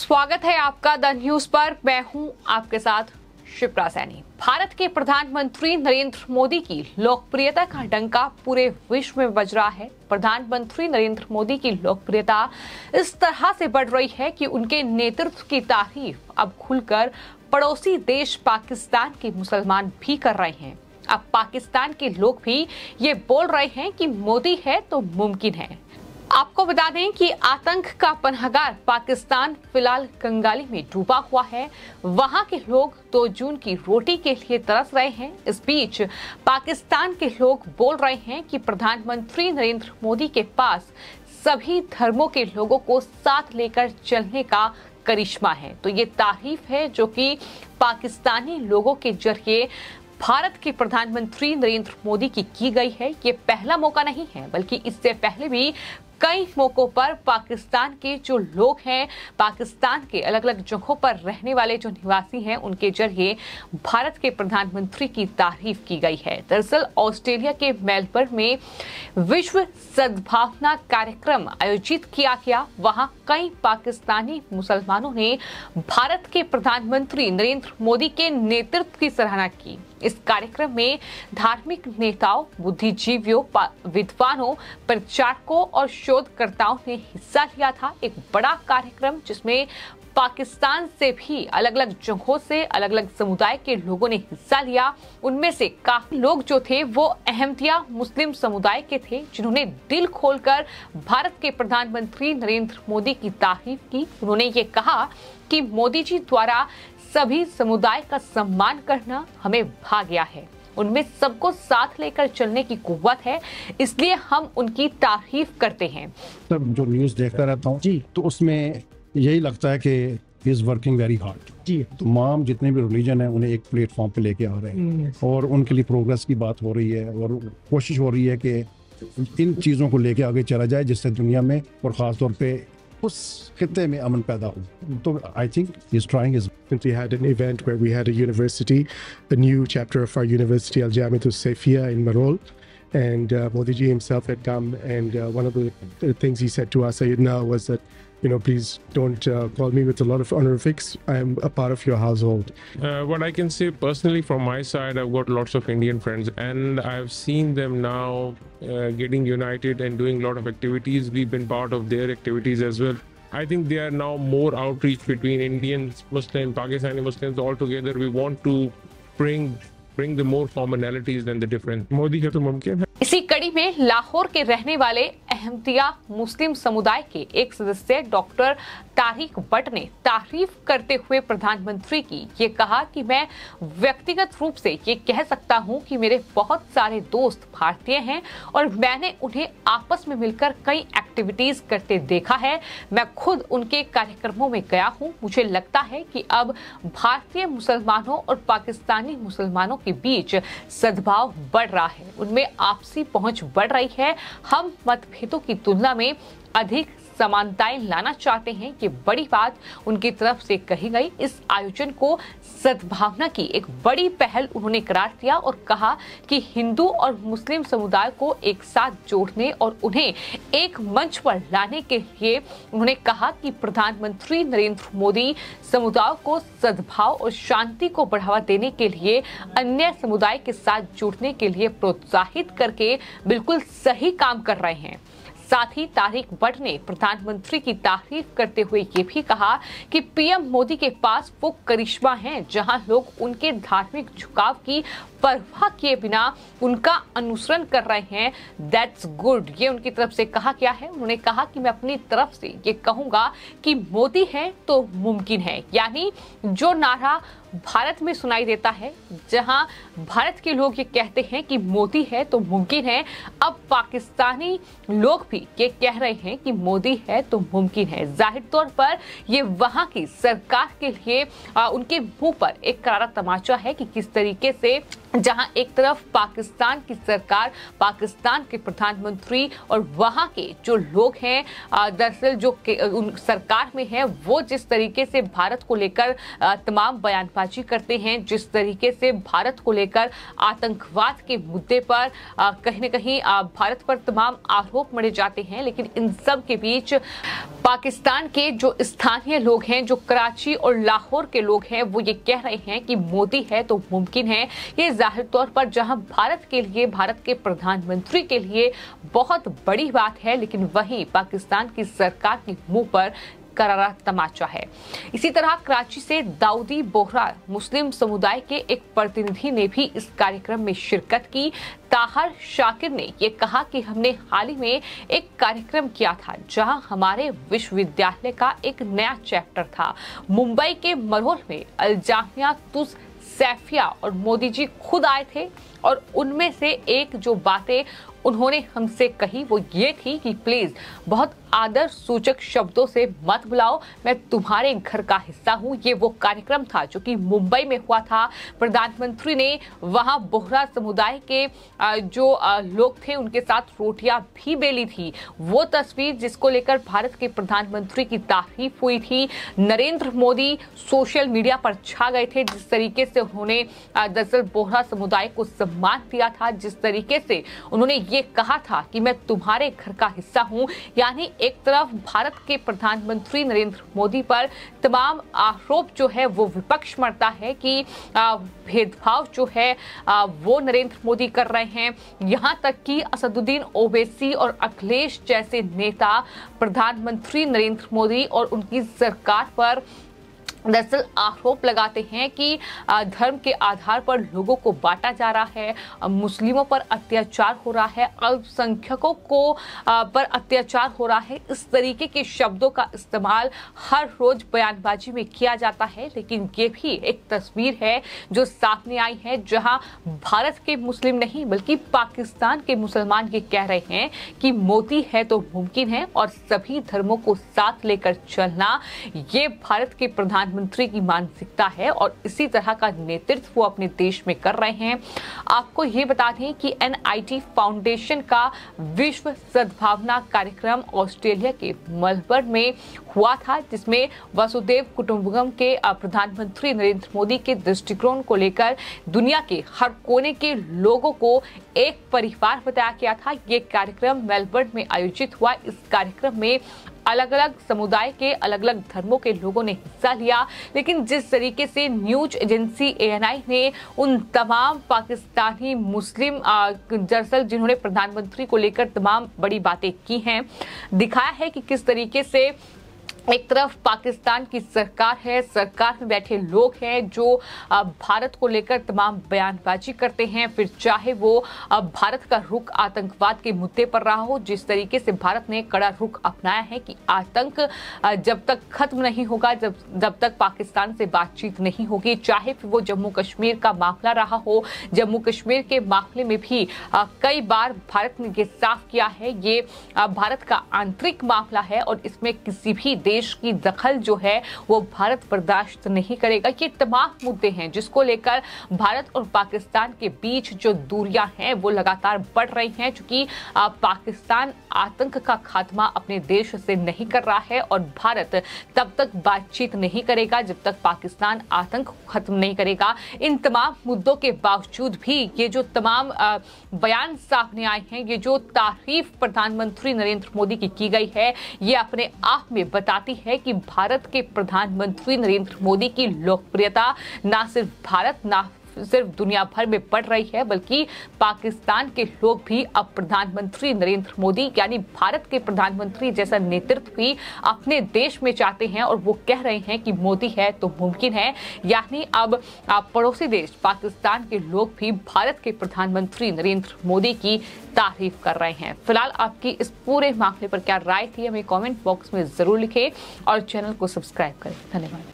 स्वागत है आपका द न्यूज पर। मैं हूं आपके साथ शिप्रा सैनी। भारत के प्रधानमंत्री नरेंद्र मोदी की लोकप्रियता का डंका पूरे विश्व में बज रहा है। प्रधानमंत्री नरेंद्र मोदी की लोकप्रियता इस तरह से बढ़ रही है कि उनके नेतृत्व की तारीफ अब खुलकर पड़ोसी देश पाकिस्तान के मुसलमान भी कर रहे हैं। अब पाकिस्तान के लोग भी ये बोल रहे हैं कि मोदी है तो मुमकिन है। आपको बता दें कि आतंक का पनाहगार पाकिस्तान फिलहाल कंगाली में डूबा हुआ है। वहां के लोग 2 जून की रोटी के लिए तरस रहे हैं। इस बीच पाकिस्तान के लोग बोल रहे हैं कि प्रधानमंत्री नरेंद्र मोदी के पास सभी धर्मों के लोगों को साथ लेकर चलने का करिश्मा है। तो ये तारीफ है जो कि पाकिस्तानी लोगों के जरिए भारत के प्रधानमंत्री नरेंद्र मोदी की गई है। ये पहला मौका नहीं है, बल्कि इससे पहले भी कई मौकों पर पाकिस्तान के जो लोग हैं, पाकिस्तान के अलग अलग जगहों पर रहने वाले जो निवासी हैं, उनके जरिए भारत के प्रधानमंत्री की तारीफ की गई है। दरअसल ऑस्ट्रेलिया के मेलबर्न में विश्व सद्भावना कार्यक्रम आयोजित किया गया। वहां कई पाकिस्तानी मुसलमानों ने भारत के प्रधानमंत्री नरेंद्र मोदी के नेतृत्व की सराहना की। इस कार्यक्रम में धार्मिक नेताओं, बुद्धिजीवियों, विद्वानों, प्रचारकों और शोधकर्ताओं ने हिस्सा लिया था। एक बड़ा कार्यक्रम जिसमें पाकिस्तान से भी अलग अलग जगहों से अलग अलग समुदाय के लोगों ने हिस्सा लिया। उनमें से काफी लोग जो थे वो अहमदिया मुस्लिम समुदाय के थे, जिन्होंने दिल खोलकर भारत के प्रधानमंत्री नरेंद्र मोदी की तारीफ की। उन्होंने ये कहा कि मोदी जी द्वारा सभी समुदाय का सम्मान करना हमें भा गया है। उनमें सबको साथ लेकर चलने की कुव्वत है, इसलिए हम उनकी तारीफ करते हैं। सब जो न्यूज़ देखता रहता हूँ जी, तो उसमें यही लगता है कि he is working very hard जी। तमाम जितने भी रिलीजन है उन्हें एक प्लेटफॉर्म पे लेके आ रहे हैं और उनके लिए प्रोग्रेस की बात हो रही है और कोशिश हो रही है कि इन चीज़ों को लेके आगे चला जाए, जिससे दुनिया में और ख़ास तौर पे उस खित्ते में अमन पैदा हो। तो I think he is trying his. We had an event where we had a university, a new chapter of our university, Al Jamiat Saifia in Marol, and Modi ji himself had come, and one of the things he said to us, Sayyidina, was that, you know, please don't call me with a lot of honorifics. I am a part of your household. What I can say personally from my side, I've got lots of Indian friends, and I've seen them now getting united and doing a lot of activities. We've been part of their activities as well. I think there are now more outreach between Indians, Muslims, Pakistani Muslims all together. We want to bring the more commonalities than the difference. Modi का तो मुमकिन है। इसी कड़ी में लाहौर के रहने वाले अहमदिया मुस्लिम समुदाय के एक सदस्य डॉक्टर तारिक भट्ट ने तारीफ करते हुए प्रधानमंत्री की ये कहा कि मैं व्यक्तिगत रूप से ये कह सकता हूं कि मेरे बहुत सारे दोस्त भारतीय हैं और मैंने उन्हें आपस में मिलकर कई एक्टिविटीज करते देखा है। मैं खुद उनके कार्यक्रमों में गया हूं। मुझे लगता है कि अब भारतीय मुसलमानों और पाकिस्तानी मुसलमानों के बीच सद्भाव बढ़ रहा है, उनमें आपसी पहुंच बढ़ रही है। हम मतभेदों की तुलना में अधिक समानताएं लाना चाहते हैं। ये बड़ी बात उनकी तरफ से कही गई। इस आयोजन को सद्भावना की एक बड़ी पहल उन्होंने करार दिया और कहा कि हिंदू और मुस्लिम समुदाय को एक साथ जोड़ने और उन्हें एक मंच पर लाने के लिए उन्होंने कहा कि प्रधानमंत्री नरेंद्र मोदी समुदाय को सद्भाव और शांति को बढ़ावा देने के लिए अन्य समुदाय के साथ जुड़ने के लिए प्रोत्साहित करके बिल्कुल सही काम कर रहे हैं। साथ ही तारिक भट्ट ने प्रधानमंत्री की तारीफ करते हुए ये भी कहा कि पीएम मोदी के पास वो करिश्मा है जहां लोग उनके धार्मिक झुकाव की परवाह किए बिना उनका अनुसरण कर रहे हैं। दैट्स गुड, ये उनकी तरफ से कहा गया है। उन्होंने कहा कि मैं अपनी तरफ से ये कहूंगा कि मोदी है तो मुमकिन है, यानी जो नारा भारत में सुनाई देता है, जहां भारत के लोग ये कहते हैं कि मोदी है तो मुमकिन है, अब पाकिस्तानी लोग भी ये कह रहे हैं कि मोदी है तो मुमकिन है। जाहिर तौर पर ये वहां की सरकार के लिए उनके मुंह पर एक करारा तमाचा है कि किस तरीके से जहां एक तरफ पाकिस्तान की सरकार, पाकिस्तान के प्रधानमंत्री और वहां के जो लोग हैं दरअसल जो उन सरकार में है, वो जिस तरीके से भारत को लेकर तमाम बयानबाजी करते हैं, जिस तरीके से भारत को लेकर आतंकवाद के मुद्दे पर कहीं न कहीं भारत पर तमाम आरोप मढ़े जाते हैं, लेकिन इन सब के बीच पाकिस्तान के जो स्थानीय लोग हैं, जो कराची और लाहौर के लोग हैं, वो ये कह रहे हैं कि मोदी है तो मुमकिन है। ये जाहिर तौर पर जहां भारत के लिए, भारत के प्रधानमंत्री के लिए बहुत बड़ी बात है, लेकिन वहीं पाकिस्तान की सरकार के मुंह पर करारा तमाचा है। इसी तरह कराची से दाऊदी बोहरा मुस्लिम समुदाय के एक प्रतिनिधि ने भी इस कार्यक्रम में शिरकत की। ताहर शाकिर ने ये कहा कि हमने हाल ही में एक कार्यक्रम किया था जहां हमारे विश्वविद्यालय का एक नया चैप्टर था। मुंबई के मरोल में अल-जामिया तुस सैफिया और मोदी जी खुद आए थे और उनमें से एक जो बातें उन्होंने हमसे कही वो ये थी कि प्लीज बहुत आदर सूचक शब्दों से मत बुलाओ, मैं तुम्हारे घर का हिस्सा हूं। ये वो कार्यक्रम था जो कि मुंबई में हुआ था। प्रधानमंत्री ने वहां बोहरा समुदाय के जो लोग थे उनके साथ रोटियां भी बेली थी। वो तस्वीर जिसको लेकर भारत के प्रधानमंत्री की तारीफ हुई थी। नरेंद्र मोदी सोशल मीडिया पर छा गए थे, जिस तरीके से उन्होंने दरअसल बोहरा समुदाय को सम्मान दिया था, जिस तरीके से उन्होंने ये कहा था कि मैं तुम्हारे घर का हिस्सा हूं। यानी एक तरफ भारत के प्रधानमंत्री नरेंद्र मोदी पर तमाम आरोप जो है वो विपक्ष मरता है कि भेदभाव जो है वो नरेंद्र मोदी कर रहे हैं। यहां तक कि असदुद्दीन ओवैसी और अखिलेश जैसे नेता प्रधानमंत्री नरेंद्र मोदी और उनकी सरकार पर दरअसल आरोप लगाते हैं कि धर्म के आधार पर लोगों को बांटा जा रहा है, मुस्लिमों पर अत्याचार हो रहा है, अल्पसंख्यकों को पर अत्याचार हो रहा है। इस तरीके के शब्दों का इस्तेमाल हर रोज बयानबाजी में किया जाता है, लेकिन ये भी एक तस्वीर है जो सामने आई है जहां भारत के मुस्लिम नहीं बल्कि पाकिस्तान के मुसलमान ये कह रहे हैं कि मोदी है तो मुमकिन है और सभी धर्मों को साथ लेकर चलना ये भारत के प्रधानमंत्री की मानसिकता है और इसी तरह का नेतृत्व वो अपने देश में कर रहे हैं। आपको ये बता दें कि NIT फाउंडेशन का विश्व सद्भावना कार्यक्रम ऑस्ट्रेलिया के मेलबर्न में हुआ था, जिसमें वसुदेव कुटुंबकम के प्रधानमंत्री नरेंद्र मोदी के दृष्टिकोण को लेकर दुनिया के हर कोने के लोगों को एक परिवार बताया गया था। ये कार्यक्रम मेलबर्न में आयोजित हुआ। इस कार्यक्रम में अलग अलग समुदाय के अलग अलग धर्मों के लोगों ने हिस्सा लिया, लेकिन जिस तरीके से न्यूज एजेंसी ANI ने उन तमाम पाकिस्तानी मुस्लिम दरअसल जिन्होंने प्रधानमंत्री को लेकर तमाम बड़ी बातें की हैं, दिखाया है कि किस तरीके से एक तरफ पाकिस्तान की सरकार है, सरकार में बैठे लोग हैं जो भारत को लेकर तमाम बयानबाजी करते हैं, फिर चाहे वो भारत का रुख आतंकवाद के मुद्दे पर रहा हो। जिस तरीके से भारत ने कड़ा रुख अपनाया है कि आतंक जब तक खत्म नहीं होगा, जब तक पाकिस्तान से बातचीत नहीं होगी, चाहे फिर वो जम्मू कश्मीर का मामला रहा हो। जम्मू कश्मीर के मामले में भी कई बार भारत ने ये साफ किया है, ये भारत का आंतरिक मामला है और इसमें किसी भी देश की दखल जो है वो भारत बर्दाश्त नहीं करेगा। ये तमाम मुद्दे हैं जिसको लेकर भारत और पाकिस्तान के बीच जो दूरियां हैं वो लगातार बढ़ रही हैं, क्योंकि पाकिस्तान आतंक का खात्मा अपने देश से नहीं कर रहा है और भारत तब तक बातचीत नहीं करेगा जब तक पाकिस्तान आतंक खत्म नहीं करेगा। इन तमाम मुद्दों के बावजूद भी ये जो तमाम बयान सामने आए हैं, ये जो तारीफ प्रधानमंत्री नरेंद्र मोदी की गई है, ये अपने आप में बताती है कि भारत के प्रधानमंत्री नरेंद्र मोदी की लोकप्रियता ना सिर्फ भारत ना सिर्फ दुनिया भर में बढ़ रही है, बल्कि पाकिस्तान के लोग भी अब प्रधानमंत्री नरेंद्र मोदी यानी भारत के प्रधानमंत्री जैसा नेतृत्व भी अपने देश में चाहते हैं और वो कह रहे हैं कि मोदी है तो मुमकिन है। यानी अब पड़ोसी देश पाकिस्तान के लोग भी भारत के प्रधानमंत्री नरेंद्र मोदी की तारीफ कर रहे हैं। फिलहाल आपकी इस पूरे मामले पर क्या राय थी हमें कमेंट बॉक्स में जरूर लिखें और चैनल को सब्सक्राइब करें। धन्यवाद।